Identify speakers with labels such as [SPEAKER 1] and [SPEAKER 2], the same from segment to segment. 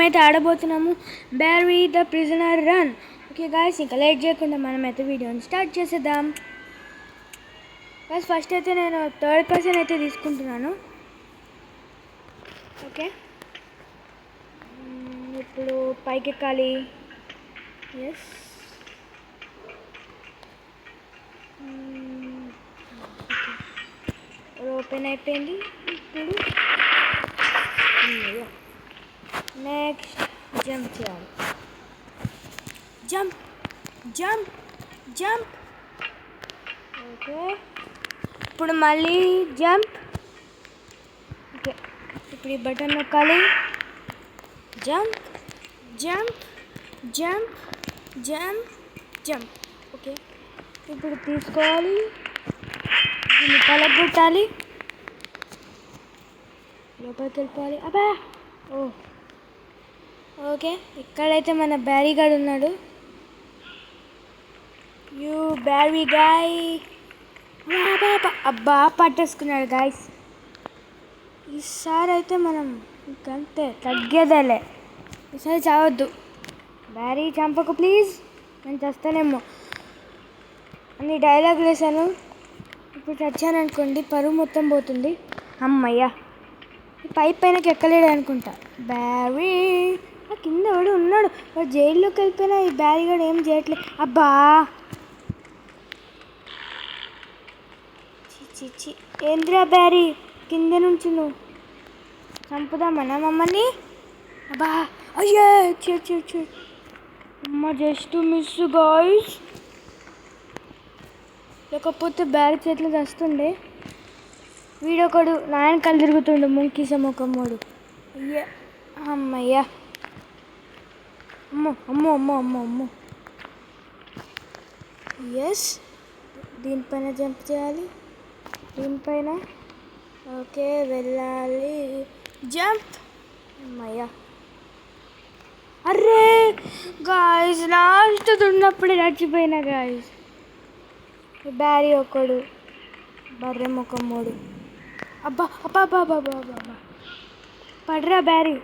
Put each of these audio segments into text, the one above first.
[SPEAKER 1] మనమైతే ఆడబోతున్నాము Barry the prisoner run. Okay guys, ఇంకా లేట్ చేయకుండా మనమైతే వీడియోని స్టార్ట్ చేసేద్దాం. గాయస్ ఫస్ట్ అయితే నేను థర్డ్ పర్సన్ అయితే తీసుకుంటున్నాను. ఓకే, ఇప్పుడు పైకి ఎక్కాలి. ఎస్, ఓపెన్ అయిపోయింది. ఇప్పుడు నెక్స్ట్ జంప్ చేయాలి. Jump jump jump. ఓకే, ఇప్పుడు మళ్ళీ జంప్. ఓకే, ఇప్పుడు ఈ బటన్ నొక్కాలి. Jump jump jump jump jump. Okay, ఇప్పుడు తీసుకోవాలి, దీన్ని పలగొట్టాలి, లోపలికి వెళ్ళిపోవాలి. అబ్బా, ఓకే, ఇక్కడైతే మన బ్యారీ గార్డ్ ఉన్నాడు. You Barry guy. అబ్బా, పట్టేసుకున్నాడు గాయస్. ఈసారి అయితే మనం ఇంకంతే, తగ్గేదేలే. ఈసారి చావద్దు. బ్యారీ చంపకు ప్లీజ్, నేను చేస్తానేమో. అన్ని డైలాగులు వేసాను. ఇప్పుడు చచ్చాను అనుకోండి, పరువు మొత్తం పోతుంది. అమ్మయ్యా, పైనకి ఎక్కలేడు అనుకుంటా. బ్యారీ కింద ఎవడు ఉన్నాడు. వాడు జైల్లోకి వెళ్ళిపోయినా ఈ బ్యారీ గాడు ఏం చేయట్లేదు. అబ్బా, చిచ్చి, ఏంద్రా బ్యారీ, కింద నుంచి నువ్వు చంపుదామన్నా మమ్మల్ని? అబ్బా, అయ్యే చే అమ్మ, జస్ట్ మిస్ గాయ్స్. లేకపోతే బ్యారీ చేతిలో వస్తుండే. వీడొకడు నాయనకాలు తిరుగుతుండు, ముంకీస ముఖమ్మోడు. అయ్యా, అమ్మయ్యా, అమ్మో అమ్మో అమ్మో అమ్మో అమ్మో. ఎస్, దీనిపైన జంప్ చేయాలి, దీనిపైన. ఓకే, వెళ్ళాలి. జంప్. అమ్మయ్యా. అర్రే గాయస్, లాస్ట్ ఉన్నప్పుడే చచ్చిపోయినా గాయస్. బ్యారీ ఒకడు బర్రె ముఖమ్మోడు. అబ్బా అబ్బా అబ్బా అబ్బా అబ్బా అబ్బా, పడరా బ్యారీ.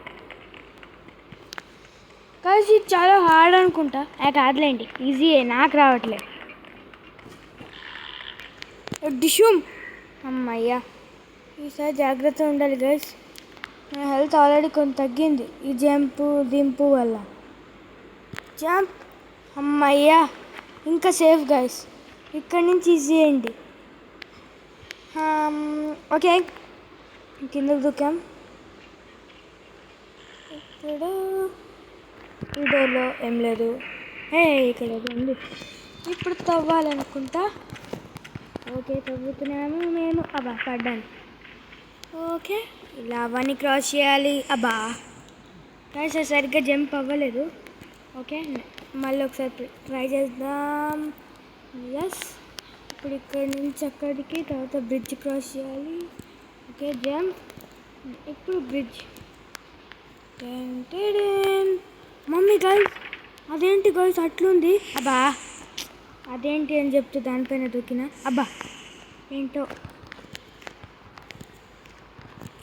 [SPEAKER 1] కానీ ఇది చాలా హార్డ్ అనుకుంటా. కాదులేండి, ఈజీయే, నాకు రావట్లే. డిషూమ్. అమ్మయ్యా, ఈసారి జాగ్రత్త ఉండాలి గైస్. నా హెల్త్ ఆల్రెడీ కొంత తగ్గింది ఈ జంపు దింపు వల్ల. జంప్. అమ్మయ్యా, ఇంకా సేఫ్ గైస్. ఇక్కడి నుంచి ఈజీ అయింది. ఓకే, కిందకు దూకాం. ఇప్పుడు ఈ డోర్లో ఏం లేదు. ఇక్కడ ఉంది. ఇప్పుడు తవ్వాలనుకుంటా. ఓకే, తవ్వుతున్నాము నేను. అబ్బా, పడ్డాను. ఓకే, ఇలా అవన్నీ క్రాస్ చేయాలి. అబ్బా, కానీ సరిగ్గా జంప్ అవ్వలేదు. ఓకే, మళ్ళీ ఒకసారి ట్రై చేద్దాం. ఎస్, ఇప్పుడు ఇక్కడి నుంచి అక్కడికి, తర్వాత బ్రిడ్జ్ క్రాస్ చేయాలి. Okay, jump. ఇప్పుడు బ్రిడ్జ్. మమ్మీ గైస్, అదేంటి గైస్ అట్లుంది? అబ్బా, అదేంటి అని చెప్తే దానిపైన దూకినా. అబ్బా, ఏంటో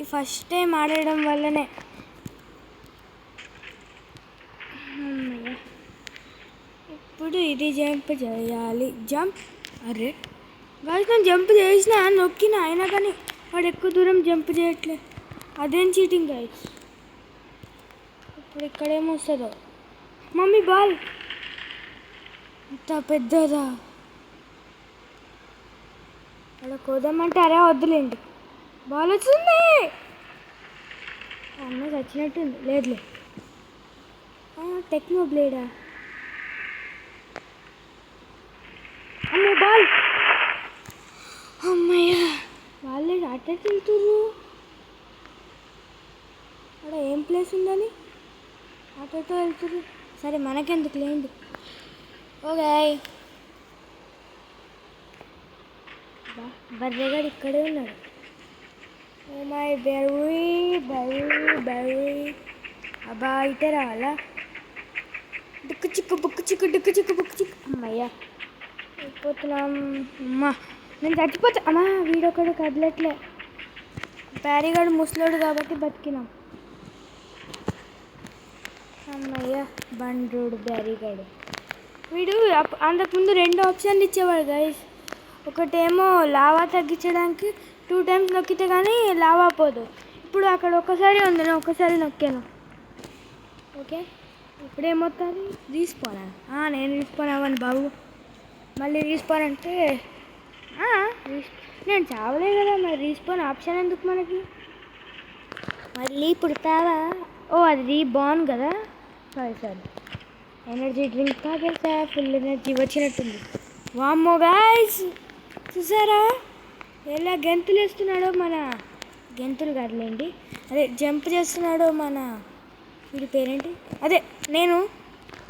[SPEAKER 1] ఈ ఫస్ట్ టైం ఆడడం వల్లనే. అమ్మయ్య, ఇప్పుడు ఇది జంప్ చేయాలి. జంప్. అరే గైస్, నేను జంప్ చేసిన, నొక్కిన, అయినా కానీ వాడు ఎక్కువ దూరం జంప్ చేయట్లే. అదేం చీటింగ్ గైస్. ఇప్పుడు ఇక్కడేమొస్తుందో. మమ్మీ, బాల్ ఇంత పెద్దదా? అలా కోదామంటే అరే వద్దులేండి. బాల్ వచ్చింది. అమ్మ చచ్చినట్టుంది. లేదులే. టెక్నో బ్లేడా? అమ్మ, బాల్. అమ్మయ్య, వాళ్ళే అట్ట వెళ్తుర్రు. అక్కడ ఏం ప్లేస్ ఉందని అటతో వెళ్తుర్రు. సరే, మనకెందుకు లేండి. ఓకే, బర్రెగాడు ఇక్కడే ఉన్నాడు. ఓ మై బెర్రీ బెర్రీ బెర్రీ. అబ్బా, ఇటే రావాలా? డుక్కు చిక్కు బుక్కు చిక్కు డుక్కు చిక్కు బుక్కు చిక్కు. అమ్మయ్యా, అయిపోతున్నాం. అమ్మా, నేను చచ్చిపోతా. అమ్మా, వీడొకడు కదలట్లే. బ్యారీగాడు ముసలోడు కాబట్టి బతికినాం. అమ్మయ్య బండ్రోడు బ్యారీగాడు వీడు అంతకుముందు 2 ఆప్షన్లు ఇచ్చేవాడు గైస్. ఒకటేమో లావా తగ్గించడానికి 2 టైమ్స్ నొక్కితే కానీ లావా పోదు. ఇప్పుడు అక్కడ ఒకసారి ఉంది, నేను ఒకసారి నొక్కాను. ఓకే ఇప్పుడు ఏమవుతుంది? రీస్పాన్. నేను రీస్పాన్ అవ్వను బాబు. మళ్ళీ రీస్పాన్ అంటే నేను చావలే కదా, మరి రీస్పాన్ ఆప్షన్ ఎందుకు మనకి? మళ్ళీ పుడతావా? ఓ అది రీబార్న్ కదా. సరే ఎనర్జీ డ్రింక్ తాగేసా, ఫుల్ ఎనర్జీ వచ్చినట్టుంది. వామ్మో గాయ్స్ చూసారా ఎలా గెంతులు వేస్తున్నాడో మన, గెంతులు కాదులేండి, అదే జంప్ చేస్తున్నాడో మన, వీడి పేరేంటి, అదే నేను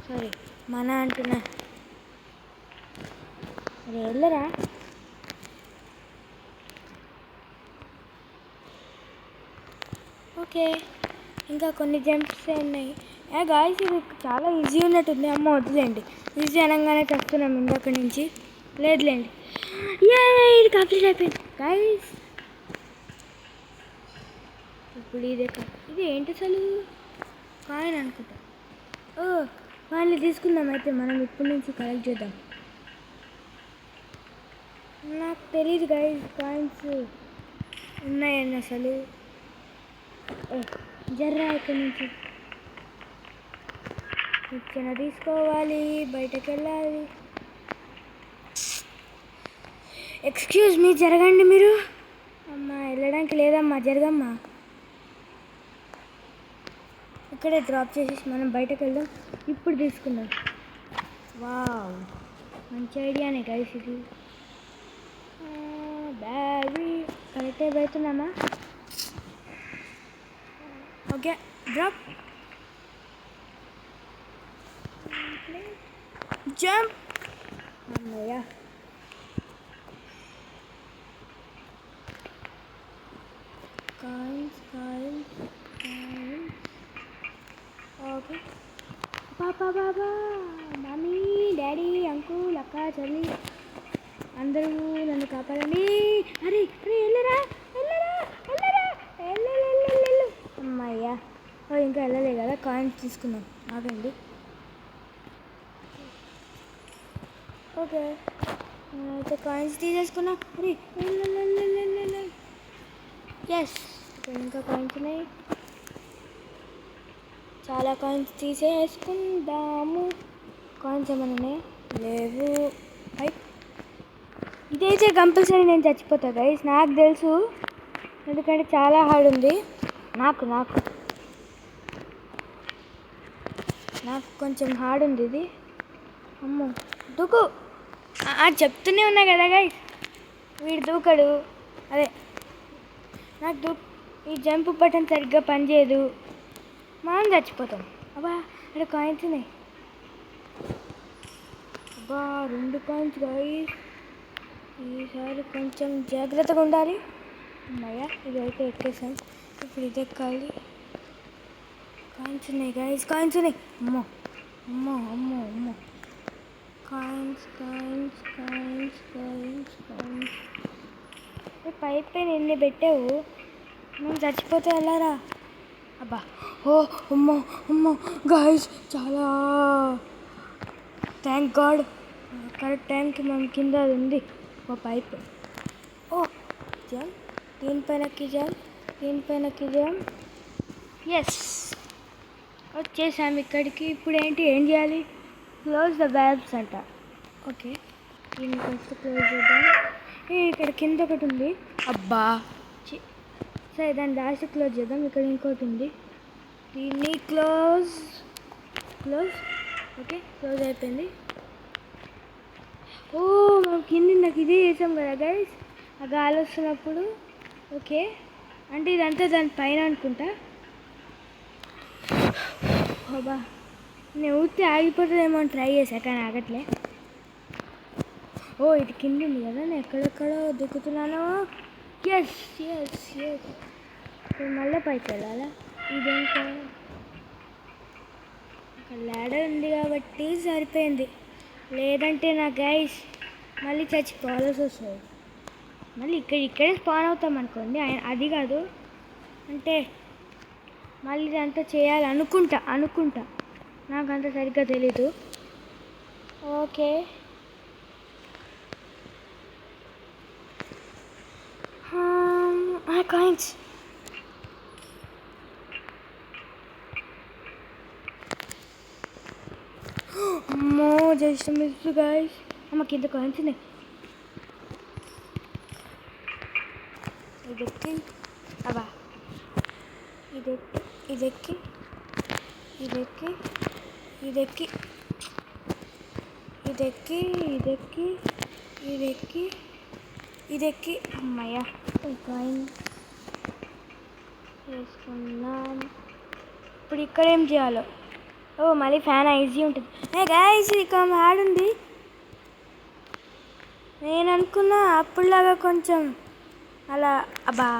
[SPEAKER 1] సారీ మన అంటున్నా. అరే వెళ్ళరా. ఓకే ఇంకా కొన్ని జంప్స్ ఉన్నాయి. గాయ్స్ ఇది చాలా ఈజీ ఉన్నట్టుంది. అమ్మ వద్దులేండి, ఈజీ అనగానే చేస్తున్నాం ఇందాక నుంచి. లేదులేండి, ఇది కంప్లీట్ అయిపోయింది గాయ్స్. ఇప్పుడు ఇది ఏంటి అసలు? కాయిన్ అనుకుంటా. కాయిన్లు తీసుకుందాం అయితే మనం ఇప్పటి నుంచి కలెక్ట్ చేద్దాం. నాకు తెలీదు గాయ్స్ కాయిన్స్ ఉన్నాయని అసలు. జర్రా ఇక్కడి నుంచి ఇచ్చిన తీసుకోవాలి, బయటకు వెళ్ళాలి. ఎక్స్క్యూజ్ మీ, జరగండి మీరు. అమ్మా వెళ్ళడానికి లేదమ్మా, జరగమ్మా. ఇక్కడే డ్రాప్ చేసేసి మనం బయటకు వెళ్దాం. ఇప్పుడు తీసుకుందాం. వావ్ మంచి ఐడియానే గైస్ ఇది. బ్యారీ కరెక్టే పెడుతున్నామా? Okay drop, jump. అమ్మయ్య కాయిన్స్. ఓకే పాపా బాబా మమ్మీ డాడీ అంకుల్ అక్క చెల్లి అందరూ నన్ను కాపాడండి. అరే వెళ్ళరా వెళ్ళు. అమ్మయ్యా ఇంకా వెళ్ళలే కదా, కాయిన్స్ తీసుకుందాం. ఆగండి. ఓకే అయితే కాయిన్స్ తీసేసుకున్నాం. అరే ఎస్ ఇంకా కాయిన్స్ ఉన్నాయి, చాలా కాయిన్స్ తీసేసుకుందాము. కాయిన్స్ ఏమైనా ఉన్నాయి? లేవు. ఇదైతే కంపల్సరీ నేను చచ్చిపోతా గైస్, నాకు తెలుసు, ఎందుకంటే చాలా హార్డ్ ఉంది. నాకు కొంచెం హార్డ్ ఉంది ఇది. అమ్మో దూకు, చెప్తూనే ఉన్నా కదా గైస్, వీడు దూకడు. అదే నాకు ఈ జంప్ బటన్ సరిగ్గా పనిచేయదు, మనం చచ్చిపోతాం. అబ్బా ఇక్కడ కాయిన్స్ ఉన్నాయి. అబ్బా 2 కాయిన్స్ గైస్, ఈసారి కొంచెం జాగ్రత్తగా ఉండాలి. అమ్మయ్య ఇది అయితే ఎక్కేసాం. ఇప్పుడు ఇది ఎక్కాలి. కాయిన్స్ ఉన్నాయి గైస్, కాయిన్స్ ఉన్నాయి. అమ్మో కాయిన్స్. పైన ఎన్ని పెట్టావు, మనం చచ్చిపోతే వెళ్ళారా? అబ్బా అమ్మో గాయ్స్ చాలా థ్యాంక్ గాడ్, కరెక్ట్ టైంకి మనం కింద అది ఉంది ఒక పైప్. దీనిపైనకి జామ్. ఎస్ వచ్చేసాము ఇక్కడికి. ఇప్పుడు ఏం చేయాలి? క్లోజ్ ద వాల్వ్స్ అంట. ఓకే దీన్ని కొంచెం క్లోజ్ చేద్దాం. ఇక్కడ కింద ఒకటి ఉంది. అబ్బా సరే దాన్ని లాస్ట్ క్లోజ్ చేద్దాం. ఇక్కడ ఇంకోటి ఉంది, దీన్ని క్లోజ్. ఓకే క్లోజ్ అయిపోయింది. మనం కింద నాకు ఇదే చేసాం కదా గైస్, ఆ గాలి వస్తున్నప్పుడు. ఓకే అంటే ఇదంతా దాని పైన అనుకుంటా. అబ్బా నేను ఊరితే ఆగిపోతుందేమో అని ట్రై చేశా కానీ ఆగట్లే. ఇది కింద ఉంది కదా, నేను ఎక్కడెక్కడో దిక్కుతున్నాను. ఎస్ ఇప్పుడు మళ్ళీ పైకి వెళ్ళాలా? ఇదేంటో ఒక ల్యాడర్ ఉంది కాబట్టి సరిపోయింది, లేదంటే నా గైస్ మళ్ళీ చచ్చిపోవాల్సి వస్తుంది. మళ్ళీ ఇక్కడే స్పాన్ అవుతాం అనుకోండి. అది కాదు అంటే మళ్ళీ ఇదంతా చేయాలి అనుకుంటా. నాకు అంత సరిగ్గా తెలీదు. Okay, coins. అమ్మో జస్ట్ మిస్ గైస్. అమ్మకి ఇంత కాయిన్స్ ఉన్నాయి. ఇదెక్కి అబ్బా, ఇదెక్కి ఇదెక్కి ఇదెక్కి ఇదెక్కి ఇదెక్కి ఇదెక్కి ఇదెక్కి ఇదెక్కి అమ్మయ్య కాయిన్ వేసుకున్నాం. ఇప్పుడు ఇక్కడ ఏం చేయాలో? ఓ మళ్ళీ ఫ్యాన్ ఈజీ ఉంటుంది. గైస్ ఇక యాడ్ ఉంది. నేను అనుకున్నా అప్పుడులాగా కొంచెం అలా అబ్బా,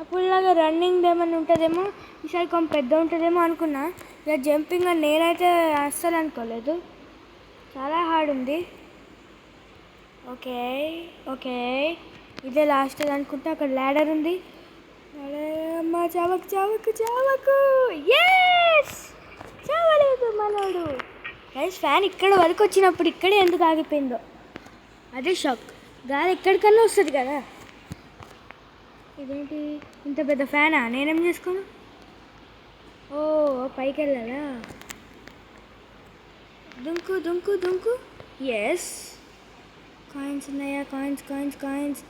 [SPEAKER 1] అప్పుడులాగా రన్నింగ్ ఏమైనా ఉంటుందేమో, ఈసారి కొంచెం పెద్ద ఉంటుందేమో అనుకున్నా. ఇక జంపింగ్ అని నేనైతే అస్సలు అనుకోలేదు. చాలా హార్డ్ ఉంది. ఓకే ఓకే, ఇదే లాస్ట్ అనుకుంటా. అక్కడ ల్యాడర్ ఉంది. అమ్మ చావకు చావకు చావకు. ఎస్, చావలేదు మనోడు. గైస్ ఫ్యాన్ ఇక్కడ వరకు వచ్చినప్పుడు ఇక్కడే ఎందుకు ఆగిపోయిందో అదే షాక్. గాలి ఎక్కడికన్నా వస్తుంది కదా. ఇదేంటి ఇంత పెద్ద ఫ్యానా? నేనేం చేసుకోను? ఓ పైకి వెళ్ళాలా? దుంకు దుంకు దుంకు. ఎస్, కాయిన్స్ ఉన్నాయా? Coins coins coins.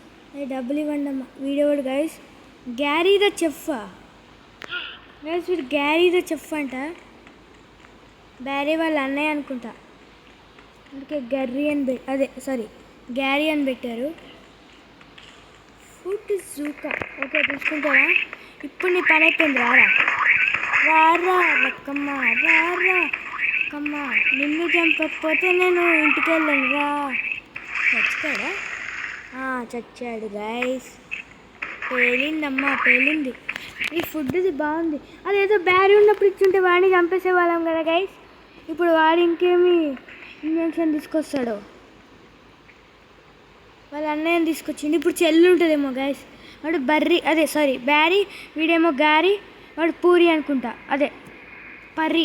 [SPEAKER 1] డబ్బులు ఇవ్వండి అమ్మా. వీడియోడు guys Gary the chef. Guys వీడు గ్యారీ ద చెఫ్ అంట. బ్యారీ వాళ్ళ అన్నయ్య అనుకుంటా, అందుకే గర్రీ అని అదే సారీ గ్యారీ అని పెట్టారు. ఫుడ్ జూకా. ఓకే తీసుకుంటారా? ఇప్పుడు నీ పని అయిపోయింది. రారా రారా లక్కమ్మ, రారా లక్కమ్మ. నిన్ను చంపకపోతే నేను ఇంటికి వెళ్ళను రా. చచ్చాడా? చచ్చాడు గైస్. పేలిందమ్మా పేలింది. ఈ ఫుడ్ది బాగుంది. అదేదో బ్యారీ ఉన్నప్పుడు ఇచ్చుంటే వాడిని చంపేసేవాళ్ళం కదా గైస్. ఇప్పుడు వాడు ఇంకేమి ఇంజక్షన్ తీసుకొస్తాడో. వాళ్ళ అన్నయ్యని తీసుకొచ్చింది. ఇప్పుడు చెల్లి ఉంటుందేమో గైస్. వాడు బర్రీ అదే సారీ బ్యారీ, వీడేమో గారి, వాడు పూరి అనుకుంటా, అదే పర్రీ.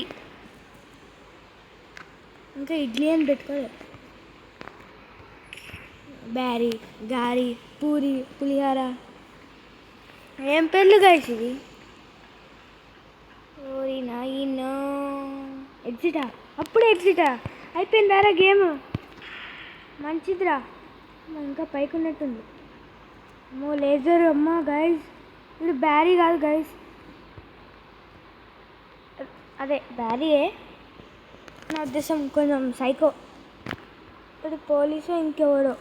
[SPEAKER 1] ఇంకా ఇడ్లీ అని పెట్టుకోలేదు. బ్యారీ, గారి, పూరి, పులిహార, ఏం పేర్లు గైస్ ఇవి? ఓరి నాయనో. ఎగ్జిటా? అప్పుడే ఎగ్జిటా? అయిపోయిందారా గేమ్? మంచిదిరా. ఇంకా పైకి ఉన్నట్టుంది. అమ్మో లేజర్. అమ్మా గైస్ ఇది బ్యారీ కాదు గైస్, అదే బ్యారీయే నా ఉద్దేశం. కొంచెం సైకో. ఇప్పుడు పోలీసు ఇంకెవడో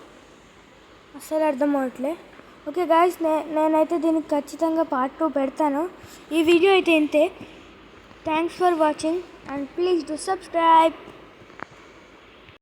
[SPEAKER 1] అస్సలు అర్థం అవట్లే. ఓకే గాయస్, నేనైతే దీనికి ఖచ్చితంగా పార్ట్ 2 పెడతాను. ఈ వీడియో అయితే ఇంతే. Thanks for watching and please do subscribe.